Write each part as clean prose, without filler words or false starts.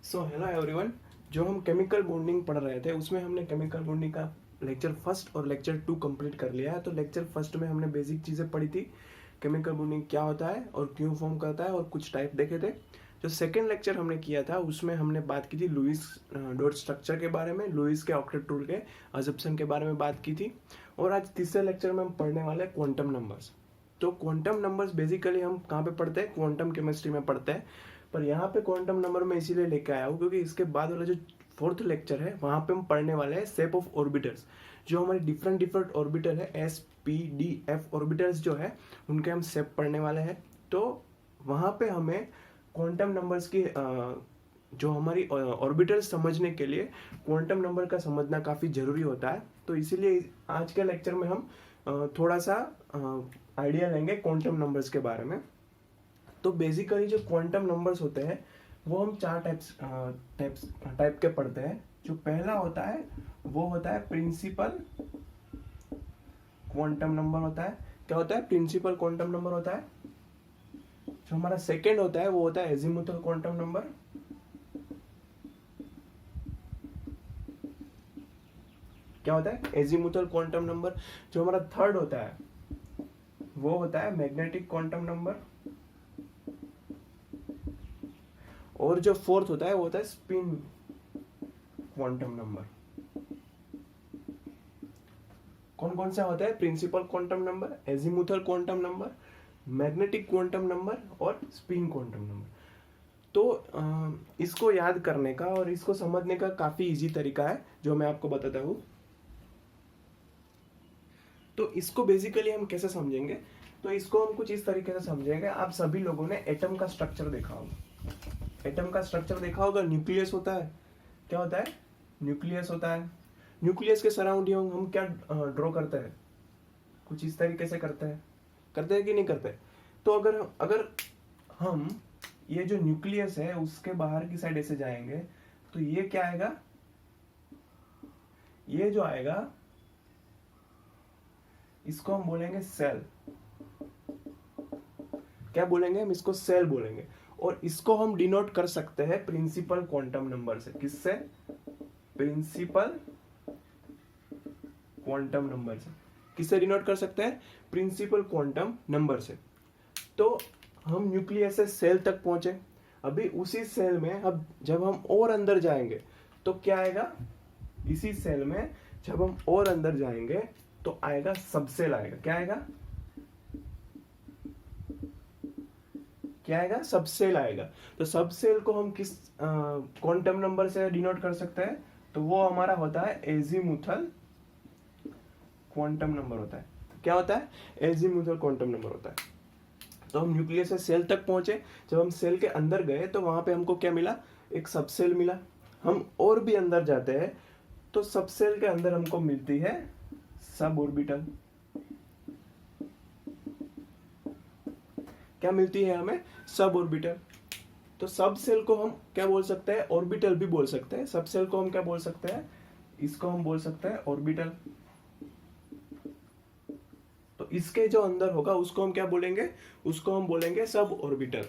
So hello everyone. जो हम chemical bonding पढ़ रहे थे उसमें हमने केमिकल बॉन्डिंग का लेक्चर फर्स्ट और लेक्चर 2 कंप्लीट कर लिया है। तो लेक्चर फर्स्ट में हमने बेसिक चीज़ें पढ़ी थी, केमिकल बॉन्डिंग क्या होता है और क्यों फॉर्म करता है और कुछ टाइप देखे थे। जो सेकेंड लेक्चर हमने किया था उसमें हमने बात की थी लुईस डॉट स्ट्रक्चर के बारे में, लुईस के ऑक्टेट रूल के अजम्पशन के बारे में बात की थी। और आज तीसरे लेक्चर में हम पढ़ने वाले हैं क्वांटम नंबर्स। तो क्वांटम नंबर्स बेसिकली हम कहाँ पे पढ़ते हैं? क्वांटम केमिस्ट्री में पढ़ते हैं। पर यहाँ पे क्वांटम नंबर में इसीलिए लेके आया हूँ क्योंकि इसके बाद वाला जो फोर्थ लेक्चर है वहाँ पे हम पढ़ने वाले हैं शेप ऑफ ऑर्बिटल्स। जो हमारे डिफरेंट डिफरेंट ऑर्बिटल है, S P D F orbitals जो है उनके हम शेप पढ़ने वाले हैं। तो वहाँ पे हमें क्वांटम नंबर्स की जो हमारी ऑर्बिटल्स समझने के लिए क्वांटम नंबर का समझना काफ़ी ज़रूरी होता है। तो इसीलिए आज के लेक्चर में हम थोड़ा सा आइडिया लेंगे क्वांटम नंबर्स के बारे में। तो बेसिकली जो क्वांटम नंबर्स होते हैं वो हम चार टाइप के पढ़ते हैं। जो पहला होता है वो होता है प्रिंसिपल क्वांटम नंबर होता है। क्या होता है? प्रिंसिपल क्वांटम नंबर होता है। जो हमारा सेकेंड होता है वो होता है एजीमुथल क्वांटम नंबर। क्या होता है? Azimuthal quantum number. जो हमारा थर्ड होता है वो होता है मैग्नेटिक क्वांटम नंबर। और जो फोर्थ होता है वो होता है स्पिन क्वांटम नंबर। कौन कौन सा होता है? Principal quantum number, azimuthal quantum number, magnetic quantum number और स्पिन क्वांटम नंबर। तो इसको याद करने का और इसको समझने का काफी इजी तरीका है जो मैं आपको बताता हूँ। तो इसको बेसिकली हम कैसे समझेंगे? तो इसको हम कुछ इस तरीके से समझेंगे। आप सभी लोगों ने एटम का स्ट्रक्चर देखा होगा। एटम का स्ट्रक्चर देखा होगा। न्यूक्लियस होता है। क्या होता है? न्यूक्लियस होता है। न्यूक्लियस के सराउंडिंग हम क्या ड्रॉ करते हैं? कुछ इस तरीके से करते हैं कि नहीं करते? तो अगर हम ये जो न्यूक्लियस है उसके बाहर की साइड ऐसे जाएंगे तो ये क्या आएगा? ये जो आएगा इसको हम बोलेंगे सेल। क्या बोलेंगे? हम इसको सेल बोलेंगे। और इसको हम डिनोट कर सकते हैं प्रिंसिपल क्वांटम नंबर से। किससे? प्रिंसिपल क्वांटम नंबर से। किससे डिनोट कर सकते हैं? प्रिंसिपल क्वांटम नंबर से। तो हम न्यूक्लियस से सेल तक पहुंचे। अभी उसी सेल में अब जब हम और अंदर जाएंगे तो क्या आएगा? इसी सेल में जब हम और अंदर जाएंगे तो आएगा सबसेल आएगा। क्या आएगा? क्या आएगा? सबसेल आएगा। तो सबसेल को हम किस क्वांटम नंबर से डिनोट कर सकते हैं? तो वो हमारा होता है एजीमुथल क्वांटम नंबर होता है। क्या होता है? एजीमुथल क्वांटम नंबर होता है। तो हम न्यूक्लियस से सेल तक पहुंचे। जब हम सेल के अंदर गए तो वहां पे हमको क्या मिला? एक सबसेल मिला। हम और भी अंदर जाते हैं तो सबसेल के अंदर हमको मिलती है सब ऑर्बिटल। क्या मिलती है हमें? Sub orbital. तो सब सेल को हम क्या बोल सकते हैं? ऑर्बिटल भी बोल सकते हैं। सब सेल को हम क्या बोल सकते हैं? इसको हम बोल सकते हैं ऑर्बिटल। तो इसके जो अंदर होगा उसको हम क्या बोलेंगे? उसको हम बोलेंगे सब ऑर्बिटल।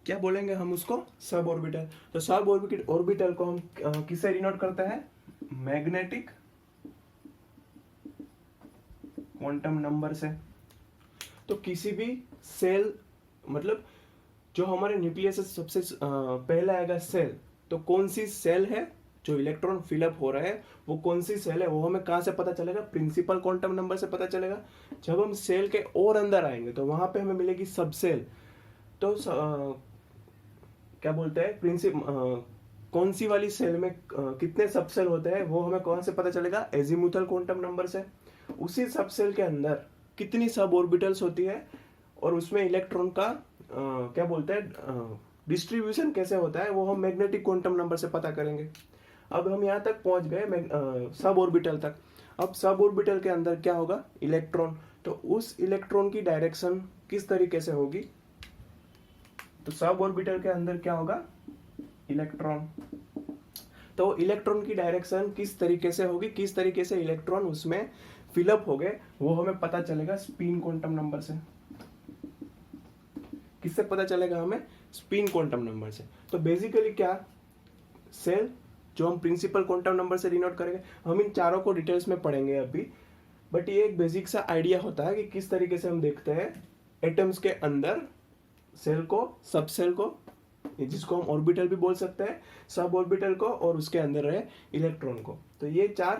क्या बोलेंगे हम उसको? Sub orbital. तो सब ऑर्बिटल को हम किससे डिनोट करते हैं? मैग्नेटिक क्वांटम नंबर से। तो किसी भी सेल मतलब जो हमारे न्यूक्लियस से सबसे पहले आएगा सेल। तो कौन सी सेल है जो इलेक्ट्रॉन फिलअप हो रहा है वो कौन सी सेल है वो हमें कहाँ से पता चलेगा? प्रिंसिपल क्वांटम नंबर से पता चलेगा। जब हम सेल के और अंदर आएंगे तो वहां पे हमें मिलेगी सब सेल। तो क्या बोलते हैं कौन सी वाली सेल में कितने सब सेल होते हैं वो हमें कौन से पता चलेगा? एजीमुथल क्वांटम नंबर से। उसी सब सेल के अंदर कितनी सब ऑर्बिटल्स होती है और उसमें इलेक्ट्रॉन का क्या बोलते हैं डिस्ट्रीब्यूशन कैसे होता है वो हम मैग्नेटिक क्वांटम नंबर से पता करेंगे। अब हम यहाँ तक पहुंच गए सब ऑर्बिटल तक। अब सब ऑर्बिटल के अंदर क्या होगा? इलेक्ट्रॉन। तो उस इलेक्ट्रॉन की डायरेक्शन किस तरीके से होगी? तो सब ऑर्बिटल के अंदर क्या होगा? इलेक्ट्रॉन। तो इलेक्ट्रॉन की डायरेक्शन किस तरीके से होगी? किस तरीके से इलेक्ट्रॉन उसमें फिलअप हो गए वो हमें पता चलेगा स्पिन क्वांटम नंबर से। किससे पता चलेगा हमें? स्पिन क्वांटम नंबर से। तो बेसिकली क्या, सेल जो हम प्रिंसिपल क्वांटम नंबर से डिनोट करेंगे, हम इन चारों को डिटेल्स में पढ़ेंगे अभी, बट ये एक बेसिक सा आइडिया होता है कि किस तरीके से हम देखते हैं एटम्स के अंदर सेल को, सब सेल को, जिसको हम ऑर्बिटल भी बोल सकते हैं, सब ऑर्बिटल को, और उसके अंदर रहे इलेक्ट्रॉन को। तो ये चार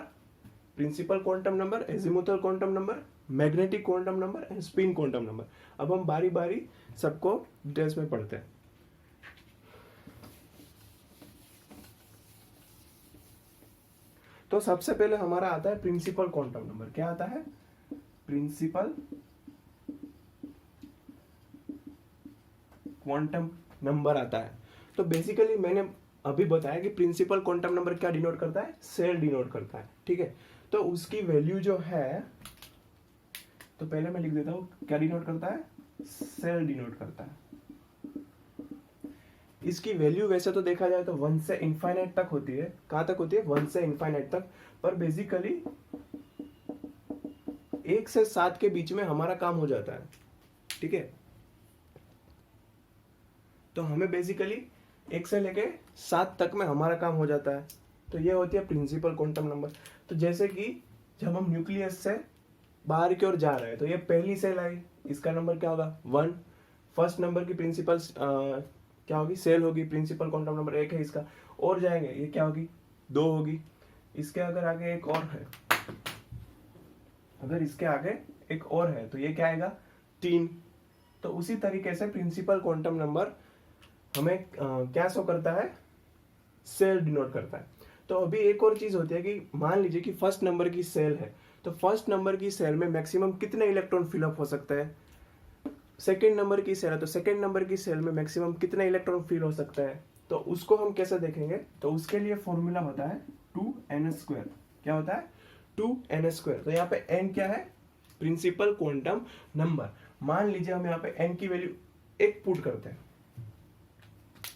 principal quantum number, azimuthal quantum number, magnetic quantum number and spin quantum number. अब हम बारी बारी सबको डिटेल्स में पढ़ते हैं। तो सबसे पहले हमारा आता है प्रिंसिपल क्वांटम नंबर। क्या आता है? प्रिंसिपल क्वांटम नंबर आता है। तो बेसिकली मैंने अभी बताया कि प्रिंसिपल क्वांटम नंबर क्या डिनोट करता है? सेल डिनोट करता है, ठीक है। तो उसकी वैल्यू जो है, तो पहले मैं लिख देता हूं, क्या डिनोट करता है? सेल डिनोट करता है। इसकी वैल्यू वैसे तो देखा जाए तो 1 से इनफाइनाइट तक होती है। कहां तक होती है? 1 से इनफाइनाइट तक। पर बेसिकली 1 से 7 के बीच में हमारा काम हो जाता है, ठीक है। तो हमें बेसिकली 1 से लेके 7 तक में हमारा काम हो जाता है। तो ये होती है प्रिंसिपल क्वांटम नंबर। तो जैसे कि जब हम न्यूक्लियस से बाहर की ओर जा रहे हैं, तो ये पहली सेल आई, इसका नंबर क्या होगा? 1। फर्स्ट नंबर की प्रिंसिपल क्या होगी? सेल होगी। प्रिंसिपल क्वांटम नंबर 1 है इसका। और जाएंगे, ये क्या होगी? 2 होगी। इसके अगर आगे एक और है, अगर इसके आगे एक और है, तो ये क्या आएगा? 3। तो उसी तरीके से प्रिंसिपल क्वांटम नंबर हमें क्या शो करता है? सेल डिनोट करता है। तो अभी एक और चीज होती है कि मान लीजिए कि फर्स्ट नंबर की सेल है, तो फर्स्ट नंबर की सेल में मैक्सिमम कितने इलेक्ट्रॉन फिलअप हो सकते हैं? सेकेंड नंबर की सेल है, तो सेकेंड नंबर की सेल में मैक्सिमम कितने इलेक्ट्रॉन फिल हो सकता है? तो उसको हम कैसे देखेंगे? तो उसके लिए फॉर्मूला होता है 2n²। क्या होता है? 2n²। तो यहाँ पे n क्या है? Principal quantum number. मान लीजिए हम यहाँ पे n की वैल्यू 1 पुट करते हैं।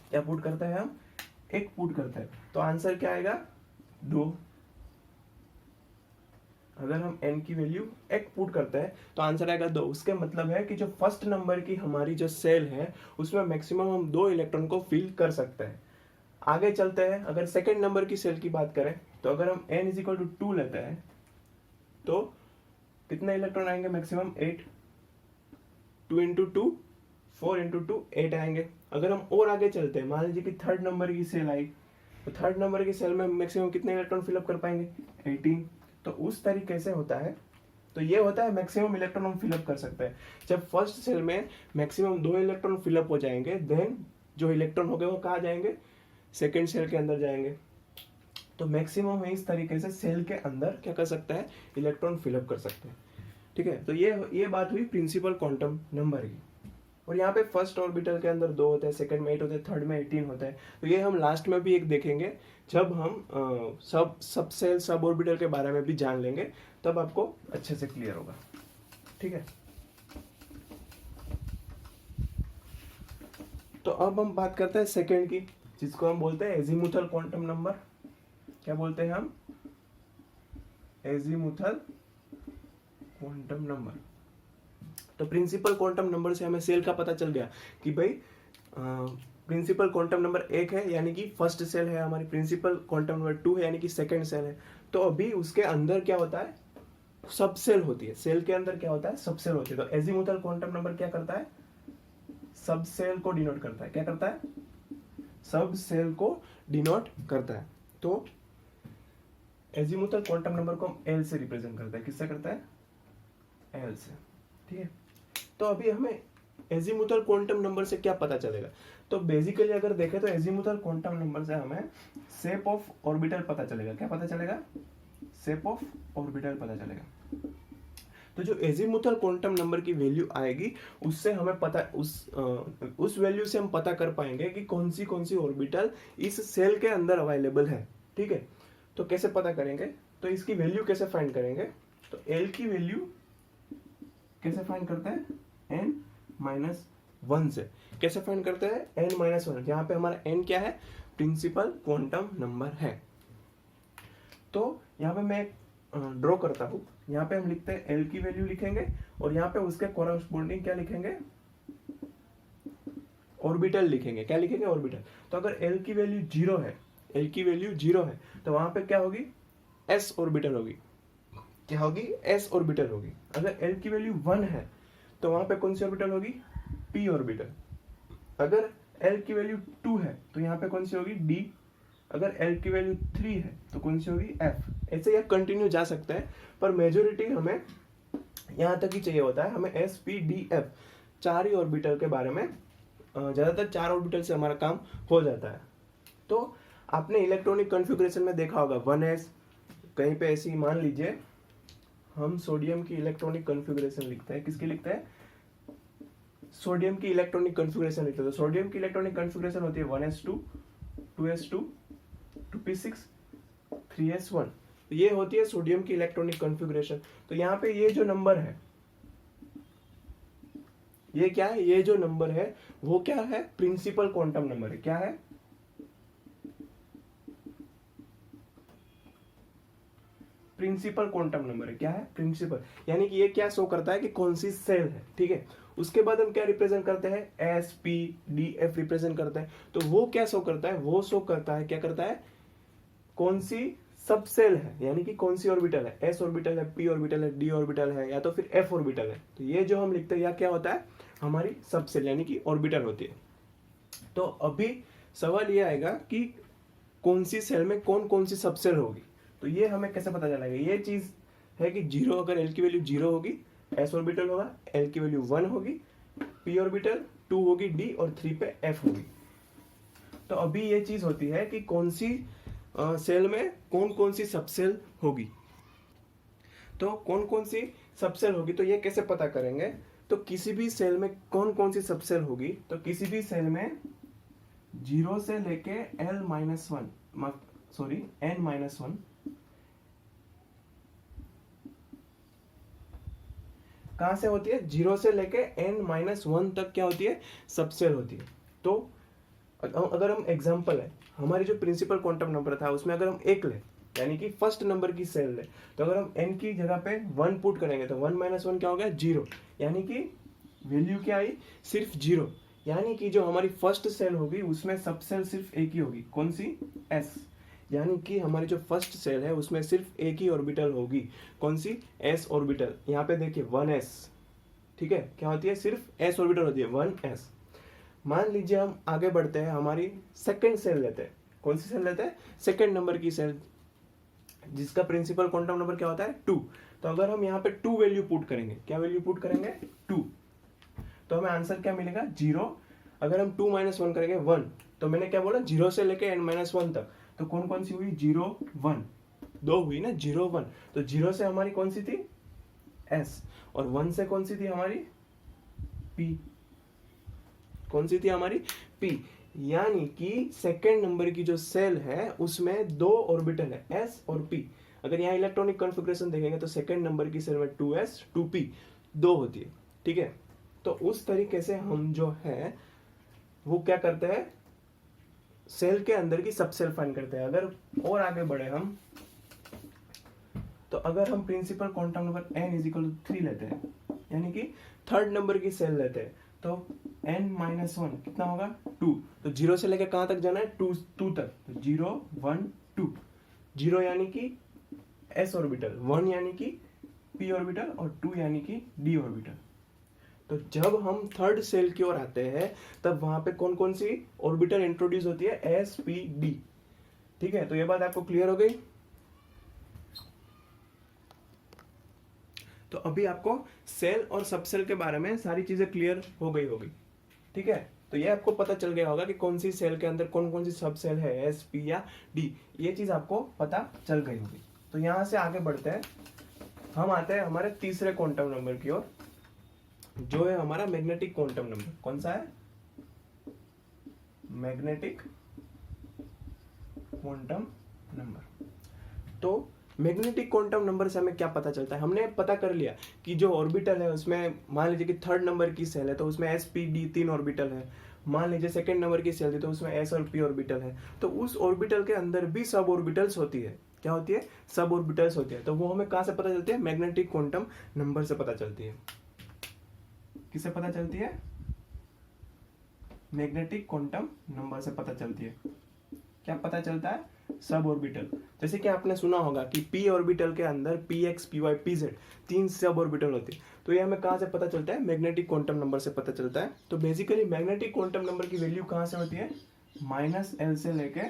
क्या पुट करते हैं हम? 1 पुट करते हैं। तो आंसर क्या आएगा? 2। अगर हम n की वैल्यू 1 पुट करते हैं तो आंसर आएगा 2। उसके मतलब है कि जो फर्स्ट नंबर की हमारी जो सेल है, उसमें मैक्सिमम हम 2 इलेक्ट्रॉन को फिल कर सकते हैं। आगे चलते हैं, अगर सेकेंड नंबर की सेल की बात करें, तो अगर हम n = 2 लेते हैं, तो कितने इलेक्ट्रॉन आएंगे? मैक्सिमम 8। 2 × 2 4 × 2 8 आएंगे। अगर हम और आगे चलते हैं, मान लीजिए कि थर्ड नंबर की सेल आई, तो थर्ड नंबर की सेल में मैक्सिमम कितने इलेक्ट्रॉन फिलअप कर पाएंगे? 18। तो उस तरीके से होता है। तो ये होता है मैक्सिमम इलेक्ट्रॉन हम फिलअप कर सकते हैं। जब फर्स्ट सेल में मैक्सिमम 2 इलेक्ट्रॉन फिलअप हो जाएंगे, देन जो इलेक्ट्रॉन हो गए वो कहाँ जाएंगे? सेकेंड सेल के अंदर जाएंगे। तो मैक्सिमम इस तरीके से सेल के अंदर क्या कर सकता है? इलेक्ट्रॉन फिलअप कर सकते हैं, ठीक है। तो ये बात हुई प्रिंसिपल क्वांटम नंबर की। और यहाँ पे फर्स्ट ऑर्बिटल के अंदर 2 होते हैं, सेकंड में 8 होते हैं, थर्ड में 18 होता है। तो ये हम लास्ट में भी एक देखेंगे, जब हम सब सेल सब ऑर्बिटल के बारे में भी जान लेंगे, तब आपको अच्छे से क्लियर होगा, ठीक है। तो अब हम बात करते हैं सेकंड की, जिसको हम बोलते हैं एजीमुथल क्वांटम नंबर। क्या बोलते हैं हम? Azimuthal quantum number. तो प्रिंसिपल क्वांटम नंबर से हमें सेल का पता चल गया कि भाई प्रिंसिपल क्वांटम नंबर 1 है, यानी कि फर्स्ट सेल है हमारी। प्रिंसिपल क्वांटम नंबर 2 है, यानी कि सेकंड सेल है। तो अभी उसके अंदर क्या होता है? सब सेल होती है। सेल के अंदर क्या होता है? सब सेल होती है। तो एजीमुथल क्वांटम नंबर क्या करता है? सब सेल को डिनोट करता है। क्या करता है? सब सेल को डिनोट करता है। तो एजीमुथल क्वांटम नंबर को हम एल से रिप्रेजेंट करते हैं। किससे करता है? एल से, ठीक है। तो अभी हमें एजीमुथल क्वांटम नंबर से क्या पता चलेगा? तो बेसिकली अगर देखें तो एजीमुथल क्वांटम नंबर से हमें शेप ऑफ ऑर्बिटल पता चलेगा। क्या पता चलेगा? शेप ऑफ ऑर्बिटल पता चलेगा। तो जो एजीमुथल क्वांटम नंबर की वैल्यू आएगी, उससे हमें पता उस वैल्यू से हम पता कर पाएंगे कि कौन सी ऑर्बिटल इस सेल के अंदर अवेलेबल है, ठीक है। तो कैसे पता करेंगे? तो इसकी वैल्यू कैसे फाइंड करेंगे? तो एल की वैल्यू कैसे फाइंड करते हैं? n-1 से। कैसे फाइंड करते हैं? n-1। यहाँ पे हमारा n क्या है? प्रिंसिपल क्वांटम नंबर है। तो यहाँ पे मैं ड्रॉ करता हूँ। यहाँ पे हम लिखते हैं l की वैल्यू लिखेंगे, और यहाँ पे उसके कोरस्पोंडिंग क्या लिखेंगे? ऑर्बिटल लिखेंगे। क्या लिखेंगे? ऑर्बिटल। तो अगर एल की वैल्यू जीरो है, एल की वैल्यू जीरो है, तो वहां पे क्या होगी? एस ऑर्बिटल होगी। क्या होगी? एस ऑर्बिटल होगी। अगर एल की वैल्यू वन है तो वहां पे कौन सी ऑर्बिटल होगी? P orbital. अगर एल की वैल्यू टू है तो यहाँ पे कौन सी होगी? डी। अगर एल की वैल्यू थ्री है तो कौन सी होगी? एफ। ऐसे यह कंटिन्यू जा सकता है, पर मेजोरिटी हमें यहाँ तक ही चाहिए होता है। हमें एस पी डी एफ चार ही ऑर्बिटल के बारे में, ज्यादातर चार ऑर्बिटल से हमारा काम हो जाता है। तो आपने इलेक्ट्रॉनिक कॉन्फ़िगरेशन में देखा होगा 1s, कहीं पे ऐसी मान लीजिए हम सोडियम की इलेक्ट्रॉनिक कॉन्फ़िगरेशन लिखते हैं। किसकी लिखते हैं? सोडियम की इलेक्ट्रॉनिक कॉन्फ़िगरेशन लिखते हैं। तो सोडियम की इलेक्ट्रॉनिक कॉन्फ़िगरेशन होती है 1s2, 2s2, 2p6, 3s1। तो ये होती है सोडियम की इलेक्ट्रॉनिक कॉन्फ़िगरेशन। तो यहाँ पे ये जो नंबर है, ये क्या है? ये जो नंबर है वो क्या है? प्रिंसिपल क्वांटम नंबर है। क्या है? प्रिंसिपल क्वांटम नंबर है। क्या है? प्रिंसिपल। यानी कि ये क्या शो करता है कि कौन सी सेल है। ठीक है। उसके बाद हम क्या रिप्रेजेंट करते हैं? S P D F represent करते हैं। तो वो क्या शो करता है? वो शो करता है, क्या करता है? कौन सी सब सेल है, यानी कि कौन सी ऑर्बिटल है। एस ऑर्बिटल है, पी ऑर्बिटल है, डी ऑर्बिटल है, या तो फिर एफ ऑर्बिटल है। तो ये जो हम लिखते हैं या क्या होता है? हमारी सब सेल यानी कि ऑर्बिटल होती है। तो अभी सवाल ये आएगा कि कौन सी सेल में कौन कौन सी सब सेल होगी। तो ये हमें कैसे पता चलेगा? ये चीज है कि जीरो, अगर एल की वैल्यू जीरो होगी एस ऑर्बिटल होगा, एल की वैल्यू वन होगी पी ऑर्बिटल, टू होगी डी और थ्री पे एफ होगी। तो अभी ये चीज होती है कि कौन सी सेल में कौन कौन सी सबसेल होगी। तो कौन कौन सी सबसेल होगी तो ये कैसे पता करेंगे? तो किसी भी सेल में कौन कौन सी सबसेल होगी, तो किसी भी सेल में जीरो से लेके L minus one, sorry N minus one, कहां से होती है? जीरो से लेके एन माइनस वन तक क्या होती है? सबसेल होती है। तो अगर हम एग्जांपल है, हमारी जो प्रिंसिपल क्वांटम नंबर था उसमें अगर हम एक ले, यानी कि फर्स्ट नंबर की सेल ले, तो अगर हम n की जगह पे वन पुट करेंगे तो वन माइनस वन क्या हो गया? जीरो। यानी कि वैल्यू क्या आई? सिर्फ जीरो। यानी कि जो हमारी फर्स्ट सेल होगी उसमें सब सेल सिर्फ एक ही होगी। कौन सी? एस। यानी कि हमारी जो फर्स्ट सेल है उसमें सिर्फ एक ही ऑर्बिटल होगी। कौन सी? S orbital. यहाँ पे देखिए 1s। ठीक है। क्या होती है? सिर्फ एस ऑर्बिटल होती है, 1s। मान लीजिए हम आगे बढ़ते हैं, हमारी सेकेंड सेल लेते हैं। कौन सी सेल लेते हैं? सेकेंड नंबर की सेल, जिसका प्रिंसिपल क्वांटम नंबर क्या होता है? 2। तो अगर हम यहाँ पे 2 वैल्यू पुट करेंगे, क्या वैल्यू पुट करेंगे? 2, तो हमें आंसर क्या मिलेगा? 0। अगर हम 2 माइनस वन करेंगे 1, तो मैंने क्या बोला? 0 से लेके एन माइनस वन तक। तो कौन कौन सी हुई? 0 1, दो हुई ना, 0 1। तो 0 से हमारी कौन सी थी? एस। और 1 से कौन सी थी हमारी? पी। कौन सी थी हमारी? पी। यानी कि सेकेंड नंबर की जो सेल है उसमें दो ऑर्बिटल है, एस और पी। अगर यहाँ इलेक्ट्रॉनिक कॉन्फ़िगरेशन देखेंगे तो सेकेंड नंबर की सेल में 2s 2p दो होती है। ठीक है। तो उस तरीके से हम जो है वो क्या करते हैं? सेल के अंदर की सब सेल फाइंड करते हैं। अगर और आगे बढ़े हम, तो अगर हम principal quantum number n is equal to 3 लेते हैं, यानी कि थर्ड नंबर की सेल लेते हैं, तो n माइनस वन कितना होगा? 2। तो जीरो से लेकर कहां तक जाना है? 2 तक। तो 0 1 2। 0 यानी कि s ऑर्बिटल, 1 यानी कि p ऑर्बिटल और 2 यानी कि d ऑर्बिटल। तो जब हम थर्ड सेल की ओर आते हैं तब वहां पे कौन कौन सी ऑर्बिटल इंट्रोड्यूस होती है? s p d। ठीक है। तो ये बात आपको क्लियर हो गई? तो अभी आपको सेल और सबसेल के बारे में सारी चीजें क्लियर हो गई होगी। ठीक है। तो ये आपको पता चल गया होगा कि कौन सी सेल के अंदर कौन कौन सी सब सेल है, एस पी या डी। ये चीज आपको पता चल गई होगी। तो यहां से आगे बढ़ते हैं, हम आते हैं हमारे तीसरे क्वांटम नंबर की ओर, जो है हमारा मैग्नेटिक क्वांटम नंबर। कौन सा है? Magnetic quantum number. तो मैग्नेटिक क्वांटम नंबर से हमें क्या पता चलता है? हमने पता कर लिया कि जो ऑर्बिटल है उसमें, मान लीजिए कि थर्ड नंबर की सेल है तो उसमें एस पी डी 3 ऑर्बिटल है। मान लीजिए सेकंड नंबर की सेल थी तो उसमें एस और पी ऑर्बिटल है। तो उस ऑर्बिटल के अंदर भी सब ऑर्बिटल्स होती है। क्या होती है? सब ऑर्बिटल्स होती है। तो वो हमें कहां से पता चलती है? मैग्नेटिक क्वांटम नंबर से पता चलती है। किससे पता चलती है? मैग्नेटिक क्वांटम नंबर से पता चलती है। क्या पता चलता है? Sub orbital. जैसे कि आपने सुना होगा कि p ऑर्बिटल के अंदर px, py, pz 3 sub orbital होते हैं। तो ये हमें कहाँ से पता चलता है? मैग्नेटिक क्वांटम नंबर से पता चलता है। तो बेसिकली मैग्नेटिक क्वांटम नंबर की वैल्यू कहाँ से होती है? -L से लेके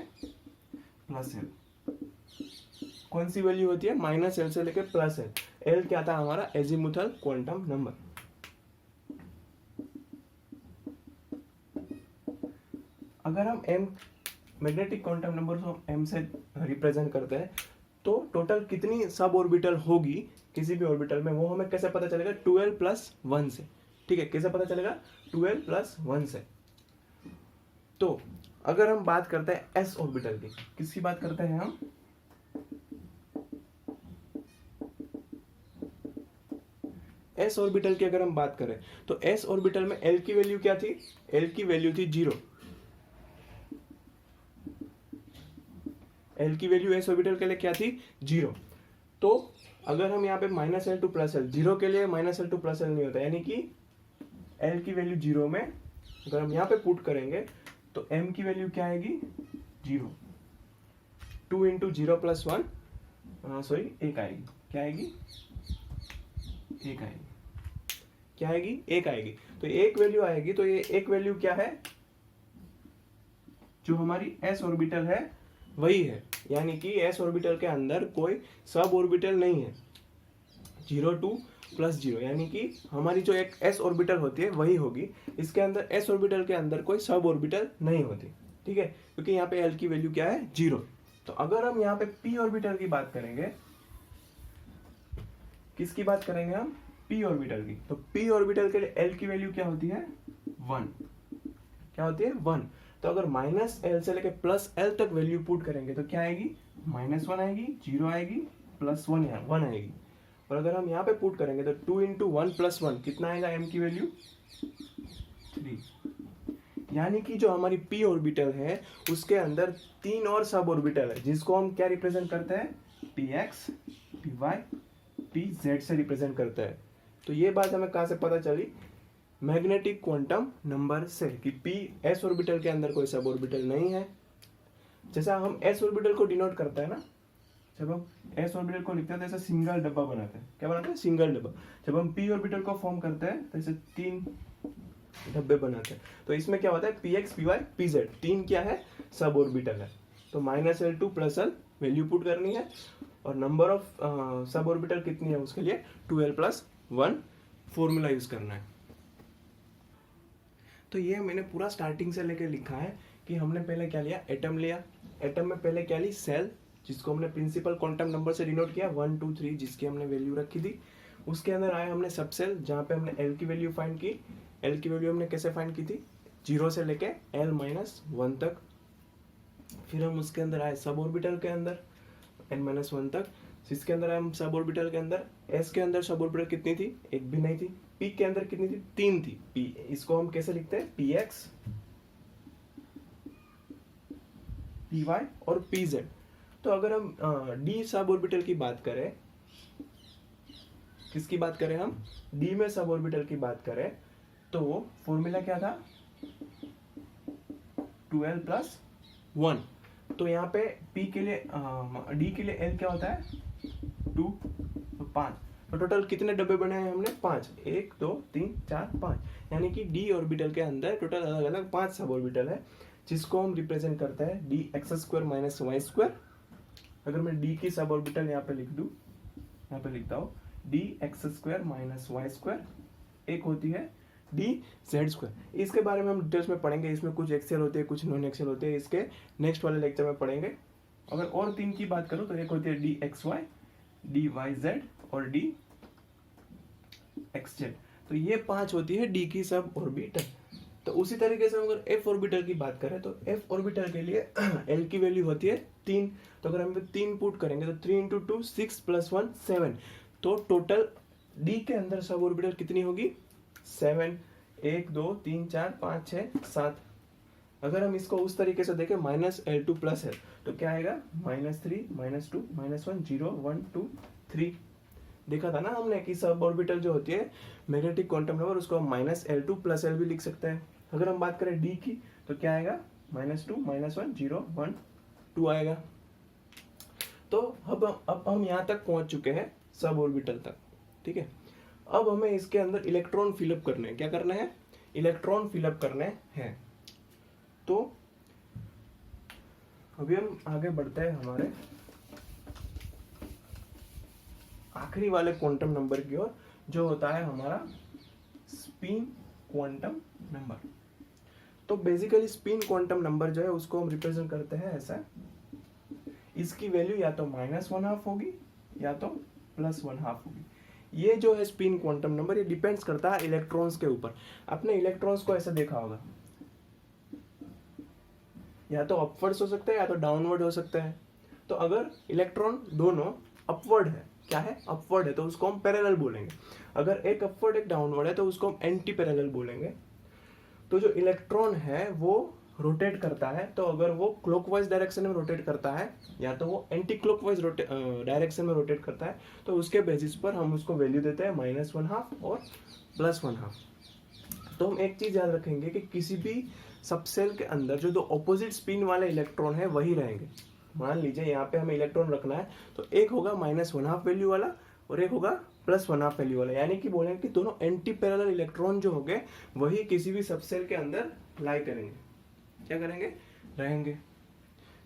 +L। कौन सी वैल्यू होती है? -L से लेके +L। L क्या था? हमारा एजीमुथल क्वांटम नंबर। अगर हम m मैग्नेटिक क्वांटम नंबर को m से रिप्रेजेंट करते हैं तो टोटल कितनी सब ऑर्बिटल होगी किसी भी ऑर्बिटल में, वो हमें कैसे पता चलेगा? 12 + 1 से। ठीक है, कैसे पता चलेगा? 12 + 1 से। तो अगर हम बात करते हैं s ऑर्बिटल की, किसकी बात करते हैं हम? s ऑर्बिटल की अगर हम बात करें तो s ऑर्बिटल में l की वैल्यू क्या थी? l की वैल्यू थी 0। L की वैल्यू s ऑर्बिटल के लिए क्या थी? 0। तो अगर हम यहाँ पे -L to +L, 0 के लिए -L to +L नहीं होता, यानी कि L की वैल्यू 0 में अगर हम यहाँ पे पुट करेंगे तो m की वैल्यू क्या आएगी? 0। 2 × 0 + 1 सॉरी 1 आएगी। क्या आएगी? 1 आएगी। क्या आएगी? 1 आएगी। तो एक वैल्यू आएगी। तो ये एक वैल्यू क्या है? जो हमारी s ऑर्बिटल है वही है, यानी कि s ऑर्बिटल के अंदर कोई सब ऑर्बिटल नहीं है। 0 2 + 0 यानी कि हमारी जो एक s ऑर्बिटल होती है वही होगी। इसके अंदर s ऑर्बिटल के अंदर कोई सब ऑर्बिटल नहीं होती। ठीक है, क्योंकि यहाँ पे l की वैल्यू क्या है? 0। तो अगर हम यहाँ पे p ऑर्बिटल की बात करेंगे, किसकी बात करेंगे हम? p ऑर्बिटल की। तो p ऑर्बिटल के लिए l की वैल्यू क्या होती है? 1। क्या होती है? 1। तो अगर -L से लेके +L तक वैल्यू पुट करेंगे तो क्या आएगी? -1 आएगी, 0 आएगी, +1 1 आएगी। और अगर हम यहाँ पे पुट करेंगे तो 2 × 1 + 1 कितना आएगा? m की वैल्यू 3। यानी कि जो हमारी p ऑर्बिटल है उसके अंदर 3 और सब ऑर्बिटल है, जिसको हम क्या रिप्रेजेंट करते हैं? px, py, pz से रिप्रेजेंट करते हैं। तो ये बात हमें कहाँ से पता चली? मैग्नेटिक क्वांटम नंबर से, कि p s ऑर्बिटल के अंदर कोई सब ऑर्बिटल नहीं है। जैसा हम s ऑर्बिटल को डिनोट करते हैं ना, जब हम s ऑर्बिटल को लिखते हैं तो ऐसा सिंगल डब्बा बनाते हैं। क्या बनाते हैं? सिंगल डब्बा। जब हम p ऑर्बिटल को फॉर्म करते हैं तो ऐसे 3 डब्बे बनाते हैं। तो इसमें क्या होता है? px, py, pz 3 क्या है? सब ऑर्बिटल है। तो -L to +L value put करनी है और नंबर ऑफ सब ऑर्बिटल कितनी है उसके लिए 12 + 1 फॉर्मूला यूज करना है। तो ये मैंने पूरा स्टार्टिंग से लेकर लिखा है कि हमने पहले क्या लिया? एटम लिया। एटम में पहले क्या ली? सेल, जिसको हमने प्रिंसिपल क्वांटम नंबर से डिनोट किया 1 2 3, जिसकी हमने वैल्यू रखी थी। उसके अंदर आया हमने सब सेल, जहाँ पे हमने L की वैल्यू फाइंड की। L की वैल्यू हमने कैसे फाइंड की थी? 0 से लेके L - 1 तक। फिर हम उसके अंदर आए सब ऑर्बिटल के अंदर n - 1 तक। इसके अंदर हम सब ऑर्बिटल के अंदर s के अंदर सब ऑर्बिटल कितनी थी? एक भी नहीं थी। p के अंदर कितनी थी? 3 थी। p इसको हम कैसे लिखते हैं? px, py और pz। तो अगर हम d सब ऑर्बिटल की बात करें, किसकी बात करें हम? d में सब ऑर्बिटल की बात करें तो फॉर्मूला क्या था? 12 + 1। तो यहाँ पे p के लिए d के लिए l क्या होता है? 2, तो 5। तो टोटल कितने डब्बे बनाए हैं हमने? 5। 1 2 3 4 5। यानी कि d ऑर्बिटल के अंदर टोटल अलग अलग 5 सब ऑर्बिटल है, जिसको हम रिप्रेजेंट करते हैं dx² - y²। अगर मैं d की सब ऑर्बिटल यहाँ पे लिख दूँ, यहाँ पे लिखता हूँ dx² - y²। एक होती है dz²। इसके बारे में हम डिटेल्स में पढ़ेंगे। इसमें कुछ एक्सेल होते हैं, कुछ नॉन एक्सेल होते हैं, इसके नेक्स्ट वाले लेक्चर में पढ़ेंगे। अगर और 3 की बात करूँ तो एक होती है dxy, dyz और dxz। तो ये 5 होती है d की सब ऑर्बिटल। तो उसी तरीके से अगर f ऑर्बिटल की बात करें तो f ऑर्बिटल के लिए l की वैल्यू होती है 3। तो अगर हम 3 पुट करेंगे तो 3 × 2 6 + 1 7। तो टोटल d के अंदर सब ऑर्बिटल कितनी होगी? 7। 1 2 3 4 5 6 7। अगर हम इसको उस तरीके से देखें -L to +L तो क्या आएगा? -3 -2 -1 0 1 2 3। देखा था ना हमने कि सब ऑर्बिटल जो होती है मैग्नेटिक क्वांटम नंबर, उसको हम -L to +L भी लिख सकते हैं। अगर हम बात करें डी की तो क्या आएगा, -2 -1 0 1 2 आएगा। तो अब हम यहाँ तक पहुंच चुके हैं सब ऑर्बिटल तक, ठीक है। अब हमें इसके अंदर इलेक्ट्रॉन फिलअप करने हैं। क्या करना है, इलेक्ट्रॉन फिलअप करने हैं। तो अभी हम आगे बढ़ते हैं हमारे आखिरी वाले क्वांटम नंबर की ओर, जो होता है हमारा स्पिन क्वांटम नंबर। तो बेसिकली स्पिन क्वांटम नंबर जो है उसको हम रिप्रेजेंट करते हैं ऐसा, इसकी वैल्यू या तो -1/2 होगी या तो +1/2 होगी। ये जो है स्पिन क्वांटम नंबर, ये डिपेंड्स करता है इलेक्ट्रॉन्स के ऊपर। आपने इलेक्ट्रॉन्स को ऐसा देखा होगा, या तो अपवर्ड्स हो सकता है या तो डाउनवर्ड हो सकता है। तो अगर इलेक्ट्रॉन दोनों अपवर्ड है, क्या है, अपवर्ड है, तो उसको हम पैरेलल बोलेंगे। अगर एक अपवर्ड एक डाउनवर्ड है तो उसको हम एंटी पैरेलल बोलेंगे। तो जो इलेक्ट्रॉन है वो रोटेट करता है, तो अगर वो क्लॉकवाइज डायरेक्शन में रोटेट करता है या तो वो एंटी क्लॉकवाइज डायरेक्शन में रोटेट करता है, तो उसके बेसिस पर हम उसको वैल्यू देते हैं -1/2 और +1/2। तो हम एक चीज याद रखेंगे कि किसी भी सबसेल के अंदर जो दो ऑपोजिट स्पिन वाले इलेक्ट्रॉन है वही रहेंगे। मान लीजिए यहाँ पे हमें इलेक्ट्रॉन रखना है, तो एक होगा -1/2 वैल्यू वाला और एक होगा +1/2 वैल्यू वाला, यानी कि बोलेंगे कि दोनों एंटी पैरेलल इलेक्ट्रॉन जो होंगे वही किसी भी सबसेल के अंदर लाई करेंगे, क्या करेंगे, रहेंगे।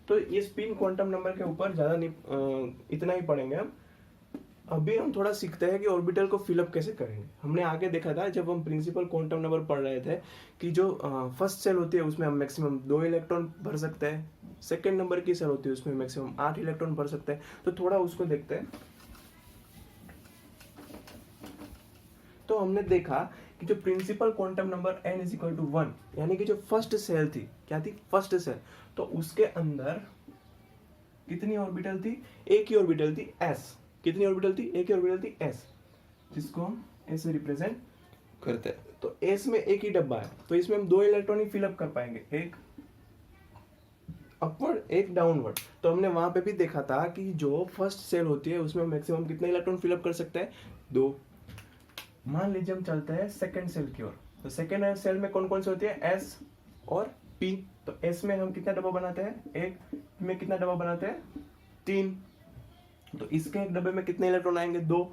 तो ये स्पिन क्वांटम नंबर के ऊपर ज्यादा नहीं, इतना ही पढ़ेंगे हम। अभी हम थोड़ा सीखते हैं कि ऑर्बिटल को फिलअप कैसे करेंगे। हमने आगे देखा था जब हम प्रिंसिपल क्वांटम नंबर पढ़ रहे थे कि जो फर्स्ट सेल होती है उसमें हम मैक्सिमम 2 इलेक्ट्रॉन भर सकते हैं, सेकेंड नंबर की सेल होती है उसमें मैक्सिमम 8 इलेक्ट्रॉन भर सकते हैं। तो थोड़ा उसको देखते हैं। तो हमने देखा कि जो प्रिंसिपल क्वांटम नंबर n = 1, यानी कि जो फर्स्ट सेल थी, क्या थी, फर्स्ट सेल, तो उसके अंदर कितनी ऑर्बिटल थी, एक ही ऑर्बिटल थी s। कितनी ऑर्बिटल थी, एक ही ऑर्बिटल थी s, जिसको हम ऐसे रिप्रेजेंट करते हैं। तो s में एक ही डब्बा है, तो इसमें हम 2 इलेक्ट्रॉन ही फिलअप कर पाएंगे, एक अपवर्ड एक डाउनवर्ड। तो हमने वहां पे भी देखा था कि जो फर्स्ट सेल होती है उसमें मैक्सिमम कितने इलेक्ट्रॉन फिलअप कर सकते हैं, 2। मान लीजिए हम चलते हैं सेकंड सेल की ओर। तो सेकंड सेल में कौन कौन से होती है, S और P। तो S में हम कितना डब्बा बनाते हैं, एक में कितना डब्बा बनाते हैं, 3। तो इसके एक डब्बे में कितने इलेक्ट्रॉन आएंगे, 2।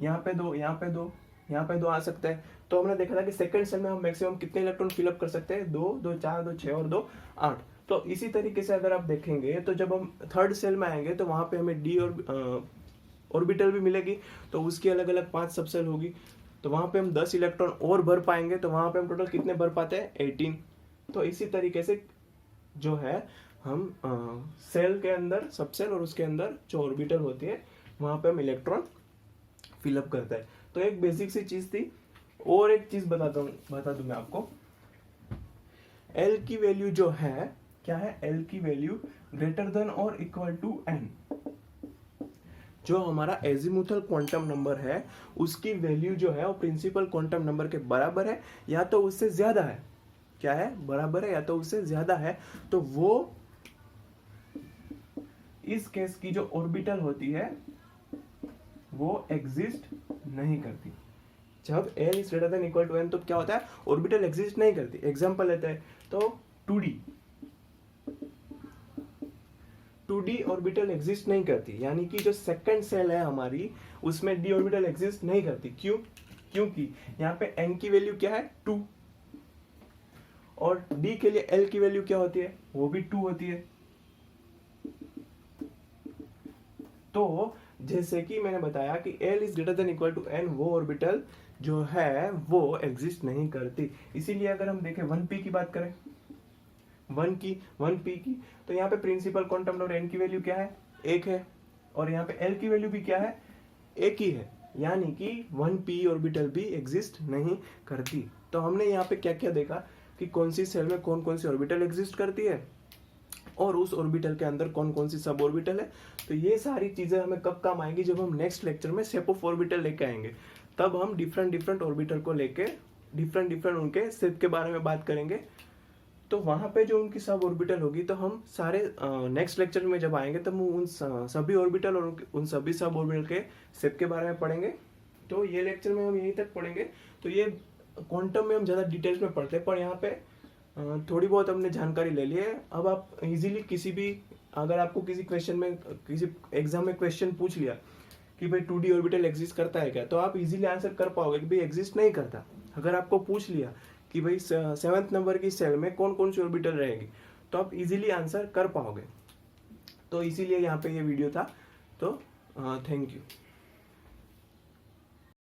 यहाँ पे 2, यहाँ पे 2, यहाँ पे 2 आ सकते हैं। तो हमने देखा था कि सेकंड सेल में हम मैक्सिमम कितने इलेक्ट्रॉन फिलअप कर सकते हैं, 2 2 4 2 6 और 2 8। तो इसी तरीके से अगर आप देखेंगे तो जब हम थर्ड सेल में आएंगे तो वहां पे हमें डी और ऑर्बिटल भी मिलेगी, तो उसकी अलग अलग 5 सबसेल होगी। तो वहां पे हम 10 इलेक्ट्रॉन और भर पाएंगे, तो वहां पे हम टोटल कितने भर पाते हैं, 18। तो इसी तरीके से जो है हम सेल के अंदर सबसेल और उसके अंदर जो ऑर्बिटल होती है वहां पे हम इलेक्ट्रॉन फिलअप करते हैं। तो एक बेसिक सी चीज थी। और एक चीज बता दूं मैं आपको, एल की वैल्यू जो है, क्या है, एल की वैल्यू >= n। जो हमारा एजीमुथल क्वांटम नंबर है उसकी वैल्यू जो है वो प्रिंसिपल क्वांटम नंबर के बराबर है या तो उससे ज्यादा है, क्या है, बराबर है या तो उससे ज्यादा है। तो वो इस केस की जो ऑर्बिटल होती है वो एग्जिस्ट नहीं करती। जब L > n तो क्या होता है, ऑर्बिटल एग्जिस्ट नहीं करती। एग्जांपल लेते हैं तो 2d ऑर्बिटल एग्जिस्ट नहीं करती, यानी कि जो सेकंड सेल है हमारी उसमें d ऑर्बिटल एग्जिस्ट नहीं करती। क्यों, क्योंकि यहाँ पे n की वैल्यू क्या है, 2, और d के लिए L की वैल्यू क्या होती है, वो भी 2 होती है। तो जैसे कि मैंने बताया कि L > n, वो ऑर्बिटल जो है वो एग्जिस्ट नहीं करती। इसीलिए अगर हम देखें 1p की बात करें, 1p की, तो यहाँ पे प्रिंसिपल क्वांटम नंबर n की वैल्यू क्या है, 1 है, और यहाँ पे L की वैल्यू भी क्या है, 1 ही है, यानी कि 1p ऑर्बिटल भी एग्जिस्ट नहीं करती। तो हमने यहाँ पे क्या क्या देखा कि कौन सी सेल में कौन कौन सी ऑर्बिटल एग्जिस्ट करती है और उस ऑर्बिटल के अंदर कौन कौन सी सब ऑर्बिटल है। तो ये सारी चीजें हमें कब काम आएंगी, जब हम नेक्स्ट लेक्चर में शेप ऑफ ऑर्बिटल लेके आएंगे। तब हम डिफरेंट ऑर्बिटल को लेके डिफरेंट उनके शेप के बारे में बात करेंगे। तो वहां पे जो उनकी सब ऑर्बिटल होगी, तो हम सारे नेक्स्ट लेक्चर में जब आएंगे तब उन सभी ऑर्बिटल और उन सभी सब ऑर्बिटल के शेप के बारे में पढ़ेंगे। तो ये लेक्चर में हम यहीं तक पढ़ेंगे। तो ये क्वांटम में हम ज़्यादा डिटेल्स में पढ़ते हैं, पर यहाँ पे थोड़ी बहुत हमने जानकारी ले ली है। अब आप इजीली किसी भी, अगर आपको किसी क्वेश्चन में, किसी एग्जाम में क्वेश्चन पूछ लिया कि भाई 2D ऑर्बिटल एग्जिस्ट करता है क्या, तो आप इजीली आंसर कर पाओगे कि भाई एग्जिस्ट नहीं करता। अगर आपको पूछ लिया कि भाई 7th नंबर की सेल में कौन कौन सी ऑर्बिटल रहेगी, तो आप इजीली आंसर कर पाओगे। तो इसीलिए यहाँ पे ये वीडियो था। तो थैंक यू।